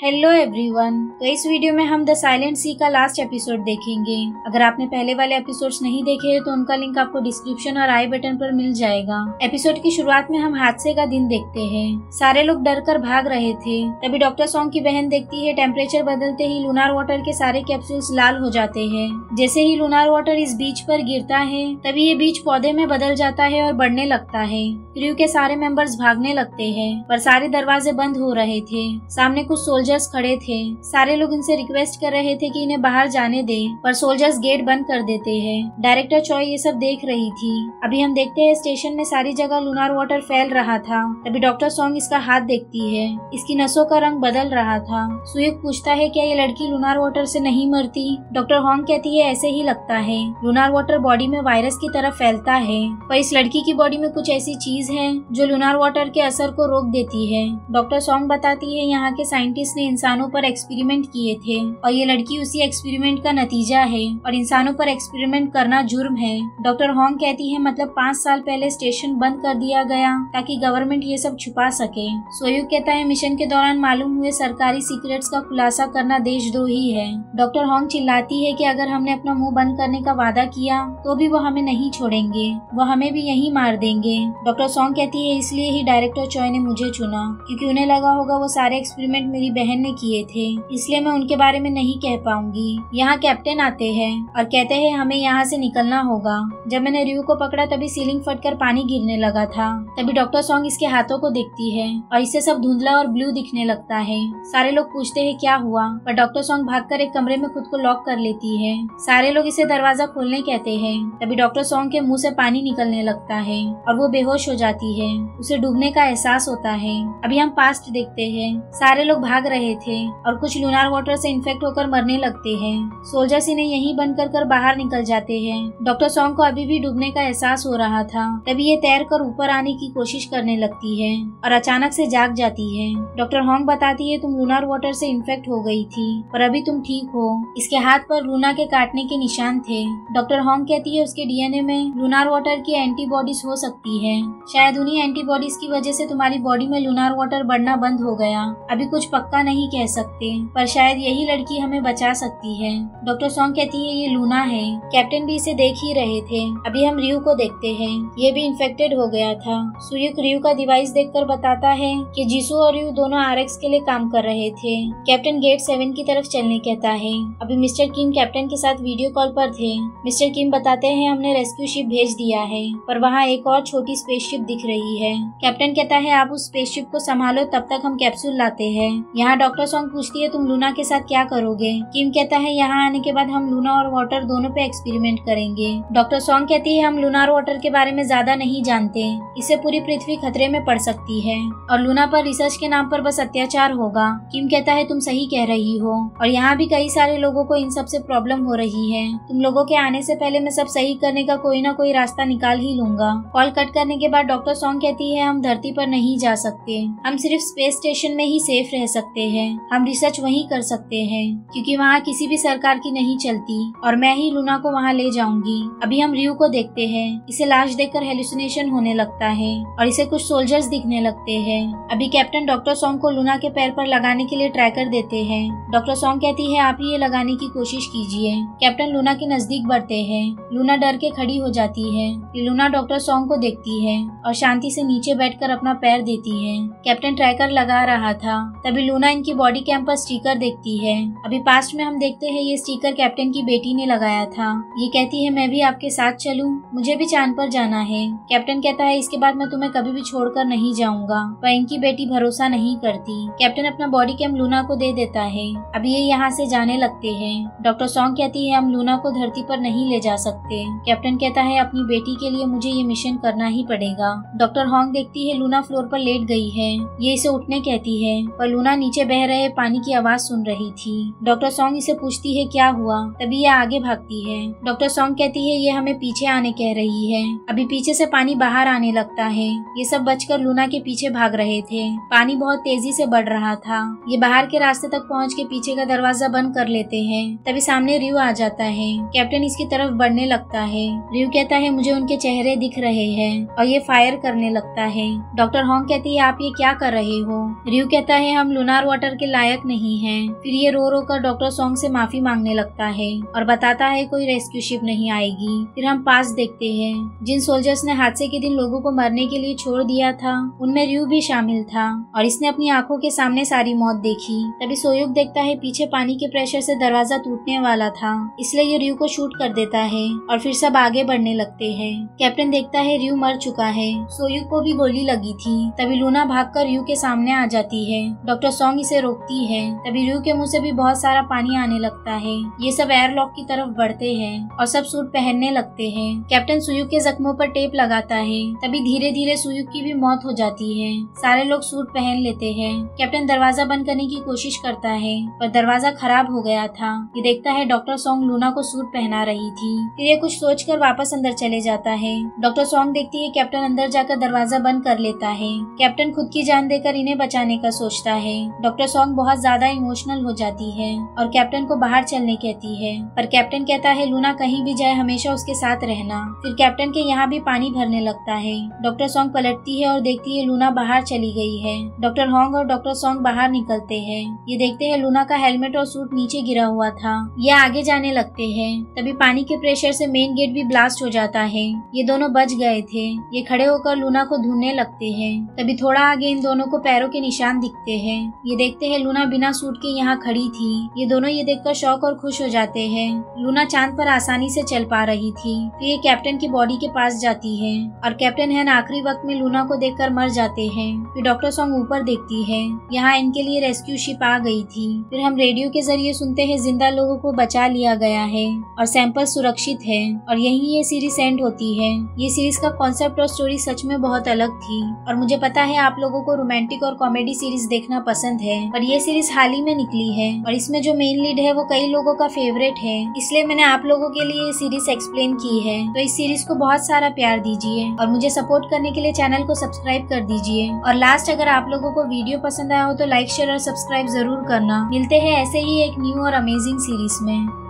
Hello everyone. तो इस video में हम द साइलेंट सी का लास्ट एपिसोड देखेंगे। अगर आपने पहले वाले एपिसोड्स नहीं देखे हैं तो उनका लिंक आपको डिस्क्रिप्शन और आई बटन पर मिल जाएगा। एपिसोड की शुरुआत में हम हादसे का दिन देखते हैं। सारे लोग डर कर भाग रहे थे। तभी डॉक्टर सॉन्ग की बहन देखती है टेम्परेचर बदलते ही लूनार वाटर के सारे कैप्सूल्स लाल हो जाते हैं। जैसे ही लूनार वाटर इस बीच पर गिरता है तभी ये बीच पौधे में बदल जाता है और बढ़ने लगता है। क्रू के सारे मेंबर्स भागने लगते हैं पर सारे दरवाजे बंद हो रहे थे। सामने कुछ सोल्जर्स खड़े थे। सारे लोग इनसे रिक्वेस्ट कर रहे थे कि इन्हें बाहर जाने दे, पर सोल्जर्स गेट बंद कर देते हैं। डायरेक्टर चॉय ये सब देख रही थी। अभी हम देखते हैं स्टेशन में सारी जगह लूनार वाटर फैल रहा था। तभी डॉक्टर सॉन्ग इसका हाथ देखती है। इसकी नसों का रंग बदल रहा था। सुयुक पूछता है क्या ये लड़की लूनार वाटर से नहीं मरती। डॉक्टर हॉन्ग कहती है ऐसे ही लगता है। लूनार वाटर बॉडी में वायरस की तरह फैलता है, पर इस लड़की की बॉडी में कुछ ऐसी चीज है जो लूनार वाटर के असर को रोक देती है। डॉक्टर सॉन्ग बताती है यहाँ के साइंटिस्ट ने इंसानों पर एक्सपेरिमेंट किए थे और ये लड़की उसी एक्सपेरिमेंट का नतीजा है और इंसानों पर एक्सपेरिमेंट करना जुर्म है। डॉक्टर हॉन्ग कहती है मतलब 5 साल पहले स्टेशन बंद कर दिया गया ताकि गवर्नमेंट ये सब छुपा सके। सोयुक कहता है मिशन के दौरान मालूम हुए सरकारी सीक्रेट्स का खुलासा करना देशद्रोही है। डॉक्टर हॉन्ग चिल्लाती है कि अगर हमने अपना मुंह बंद करने का वादा किया तो भी वो हमें नहीं छोड़ेंगे, वो हमें भी यहीं मार देंगे। डॉक्टर सॉन्ग कहती है इसलिए ही डायरेक्टर चॉय ने मुझे चुना, क्योंकि उन्हें लगा होगा वो सारे एक्सपेरिमेंट मेरी बहन ने किए थे, इसलिए मैं उनके बारे में नहीं कह पाऊंगी। यहाँ कैप्टन आते हैं और कहते हैं हमें यहाँ से निकलना होगा। जब मैंने रियू को पकड़ा तभी सीलिंग फटकर पानी गिरने लगा था। तभी डॉक्टर सॉन्ग इसके हाथों को देखती है और इससे सब धुंधला और ब्लू दिखने लगता है। सारे लोग पूछते हैं क्या हुआ, पर डॉक्टर सॉन्ग भागकर एक कमरे में खुद को लॉक कर लेती है। सारे लोग इसे दरवाजा खोलने कहते हैं। तभी डॉक्टर सॉन्ग के मुंह से पानी निकलने लगता है और वो बेहोश हो जाती है। उसे डूबने का एहसास होता है। अभी हम पास्ट देखते हैं। सारे लोग भाग रहे थे और कुछ लूनार वाटर से इन्फेक्ट होकर मरने लगते हैं। सोल्जर्स इन्हें यहीं बंद कर बाहर निकल जाते हैं। डॉक्टर सॉन्ग को अभी भी डूबने का एहसास हो रहा था। तभी ये तैर कर ऊपर आने की कोशिश करने लगती है और अचानक से जाग जाती है। डॉक्टर हॉन्ग बताती है तुम लूनार वाटर से इन्फेक्ट हो गई थी पर अभी तुम ठीक हो। इसके हाथ पर लूना के काटने के निशान थे। डॉक्टर हॉन्ग कहती है उसके डीएनए में लूनार वाटर की एंटीबॉडीज हो सकती है। शायद उन्हीं एंटीबॉडीज की वजह से तुम्हारी बॉडी में लूनार वाटर बढ़ना बंद हो गया। अभी कुछ पक्का नहीं कह सकते, पर शायद यही लड़की हमें बचा सकती है। डॉक्टर सॉन्ग कहती है ये लूना है। कैप्टन भी इसे देख ही रहे थे। अभी हम रियू को देखते हैं। ये भी इन्फेक्टेड हो गया था। सुयुक रियू का डिवाइस देखकर बताता है कि जीसू और रियू दोनों आरएक्स के लिए काम कर रहे थे। कैप्टन गेट 7 की तरफ चलने कहता है। अभी मिस्टर किम कैप्टन के साथ वीडियो कॉल पर थे। मिस्टर किम बताते हैं हमने रेस्क्यू शिप भेज दिया है, पर वहाँ एक और छोटी स्पेसशिप दिख रही है। कैप्टन कहता है आप उस स्पेसशिप को संभालो, तब तक हम कैप्सूल लाते हैं। यहाँ डॉक्टर सॉन्ग पूछती है तुम लूना के साथ क्या करोगे। किम कहता है यहाँ आने के बाद हम लूना और वाटर दोनों पे एक्सपेरिमेंट करेंगे। डॉक्टर सॉन्ग कहती है हम लूनार वाटर के बारे में ज्यादा नहीं जानते, इससे पूरी पृथ्वी खतरे में पड़ सकती है और लूना पर रिसर्च के नाम पर बस अत्याचार होगा। किम कहता है तुम सही कह रही हो और यहाँ भी कई सारे लोगों को इन सब से प्रॉब्लम हो रही है। तुम लोगों के आने से पहले मैं सब सही करने का कोई ना कोई रास्ता निकाल ही लूंगा। कॉल कट करने के बाद डॉक्टर सॉन्ग कहती है हम धरती पर नहीं जा सकते, हम सिर्फ स्पेस स्टेशन में ही सेफ रह सकते हैं। हम रिसर्च वहीं कर सकते हैं क्योंकि वहाँ किसी भी सरकार की नहीं चलती और मैं ही लूना को वहाँ ले जाऊंगी। अभी हम रियू को देखते हैं। इसे लाश देखकर हेलुसिनेशन होने लगता है और इसे कुछ सोल्जर्स दिखने लगते हैं। अभी कैप्टन डॉक्टर सॉन्ग को लूना के पैर पर लगाने के लिए ट्रैकर देते हैं। डॉक्टर सॉन्ग कहती है आप ही ये लगाने की कोशिश कीजिए। कैप्टन लूना के नजदीक बढ़ते हैं। लूना डर के खड़ी हो जाती है। लूना डॉक्टर सॉन्ग को देखती है और शांति से नीचे बैठकर अपना पैर देती है। कैप्टन ट्रैकर लगा रहा था। तभी लूना इनकी बॉडी कैम पर स्टिकर देखती है। अभी पास्ट में हम देखते हैं ये स्टिकर कैप्टन की बेटी ने लगाया था। ये कहती है मैं भी आपके साथ चलूं, मुझे भी चांद पर जाना है। कैप्टन कहता है इसके बाद मैं तुम्हें कभी भी छोड़कर नहीं जाऊंगा, पर इनकी बेटी भरोसा नहीं करती। कैप्टन अपना बॉडी कैम लूना को दे देता है। अभी ये यहाँ से जाने लगते हैं। डॉक्टर सॉन्ग कहती है हम लूना को धरती पर नहीं ले जा सकते। कैप्टन कहता है अपनी बेटी के लिए मुझे ये मिशन करना ही पड़ेगा। डॉक्टर हॉन्ग देखती है लूना फ्लोर पर लेट गई है। ये इसे उठने कहती है, पर लूना नीचे बह रहे पानी की आवाज सुन रही थी। डॉक्टर सॉन्ग इसे पूछती है क्या हुआ। तभी ये आगे भागती है। डॉक्टर सॉन्ग कहती है ये हमें पीछे आने कह रही है। अभी पीछे से पानी बाहर आने लगता है। ये सब बचकर लूना के पीछे भाग रहे थे। पानी बहुत तेजी से बढ़ रहा था। ये बाहर के रास्ते तक पहुँच के पीछे का दरवाजा बंद कर लेते हैं। तभी सामने रियू आ जाता है। कैप्टन इसकी तरफ बढ़ने लगता है। रियू कहता है मुझे उनके चेहरे दिख रहे हैं और ये फायर करने लगता है। डॉक्टर हॉन्ग कहती है आप ये क्या कर रहे हो। रियू कहता है हम लूनार वाटर के लायक नहीं है। फिर ये रो रो कर डॉक्टर सॉन्ग से माफी मांगने लगता है और बताता है कोई रेस्क्यू शिप नहीं आएगी। फिर हम पास देखते हैं, जिन सोल्जर्स ने हादसे के दिन लोगों को मरने के लिए छोड़ दिया था उनमें रयू भी शामिल था और इसने अपनी आंखों के सामने सारी मौत देखी। तभी सोयुक देखता है पीछे पानी के प्रेशर से दरवाजा टूटने वाला था, इसलिए ये रयू को शूट कर देता है और फिर सब आगे बढ़ने लगते हैं। कैप्टन देखता है रयू मर चुका है, सोयुक को भी गोली लगी थी। तभी लूना भागकर रयू के सामने आ जाती है। डॉक्टर सॉन्ग इसे रोकती है। तभी रयू के मुंह से भी बहुत सारा पानी आने लगता है। ये सब एयरलॉक की तरफ बढ़ते हैं और सब सूट पहनने लगते हैं। कैप्टन सुयुक के जख्मों पर टेप लगाता है। तभी धीरे धीरे सुयुक की भी मौत हो जाती है। सारे लोग सूट पहन लेते हैं। कैप्टन दरवाजा बंद करने की कोशिश करता है पर दरवाजा खराब हो गया था। ये देखता है डॉक्टर सॉन्ग लूना को सूट पहना रही थी। फिर ये कुछ सोचकर वापस अंदर चले जाता है। डॉक्टर सॉन्ग देखती है कैप्टन अंदर जाकर दरवाजा बंद कर लेता है। कैप्टन खुद की जान देकर इन्हें बचाने का सोचता है। डॉक्टर सॉन्ग बहुत ज्यादा इमोशनल हो जाती है और कैप्टन को बाहर चलने कहती है, पर कैप्टन कहता है लूना कहीं भी जाए हमेशा उसके साथ रहना। फिर कैप्टन के यहाँ भी पानी भरने लगता है। डॉक्टर सॉन्ग पलटती है और देखती है लूना बाहर चली गई है। डॉक्टर हॉन्ग और डॉक्टर सॉन्ग बाहर निकलते हैं। ये देखते हैं लूना का हेलमेट और सूट नीचे गिरा हुआ था। ये आगे जाने लगते हैं। तभी पानी के प्रेशर से मेन गेट भी ब्लास्ट हो जाता है। ये दोनों बच गए थे। ये खड़े होकर लूना को ढूंढने लगते हैं। तभी थोड़ा आगे इन दोनों को पैरों के निशान दिखते हैं। ये देखते हैं लूना बिना सूट के यहाँ खड़ी थी। ये दोनों ये देखकर शौक और खुश हो जाते हैं। लूना चांद पर आसानी से चल पा रही थी। फिर ये कैप्टन की बॉडी के पास जाती है और कैप्टन हैन आखिरी वक्त में लूना को देखकर मर जाते हैं। फिर डॉक्टर सॉन्ग ऊपर देखती है, यहाँ इनके लिए रेस्क्यू शिप आ गई थी। फिर हम रेडियो के जरिए सुनते हैं जिंदा लोगों को बचा लिया गया है और सैंपल सुरक्षित है और यही ये सीरीज एंड होती है। ये सीरीज का कॉन्सेप्ट और स्टोरी सच में बहुत अलग थी और मुझे पता है आप लोगों को रोमांटिक और कॉमेडी सीरीज देखना पसंद है, पर ये सीरीज हाल ही में निकली है और इसमें जो मेन लीड है वो कई लोगों का फेवरेट है, इसलिए मैंने आप लोगों के लिए ये सीरीज एक्सप्लेन की है। तो इस सीरीज को बहुत सारा प्यार दीजिए और मुझे सपोर्ट करने के लिए चैनल को सब्सक्राइब कर दीजिए। और लास्ट, अगर आप लोगों को वीडियो पसंद आया हो तो लाइक शेयर और सब्सक्राइब जरूर करना। मिलते हैं ऐसे ही एक न्यू और अमेजिंग सीरीज में।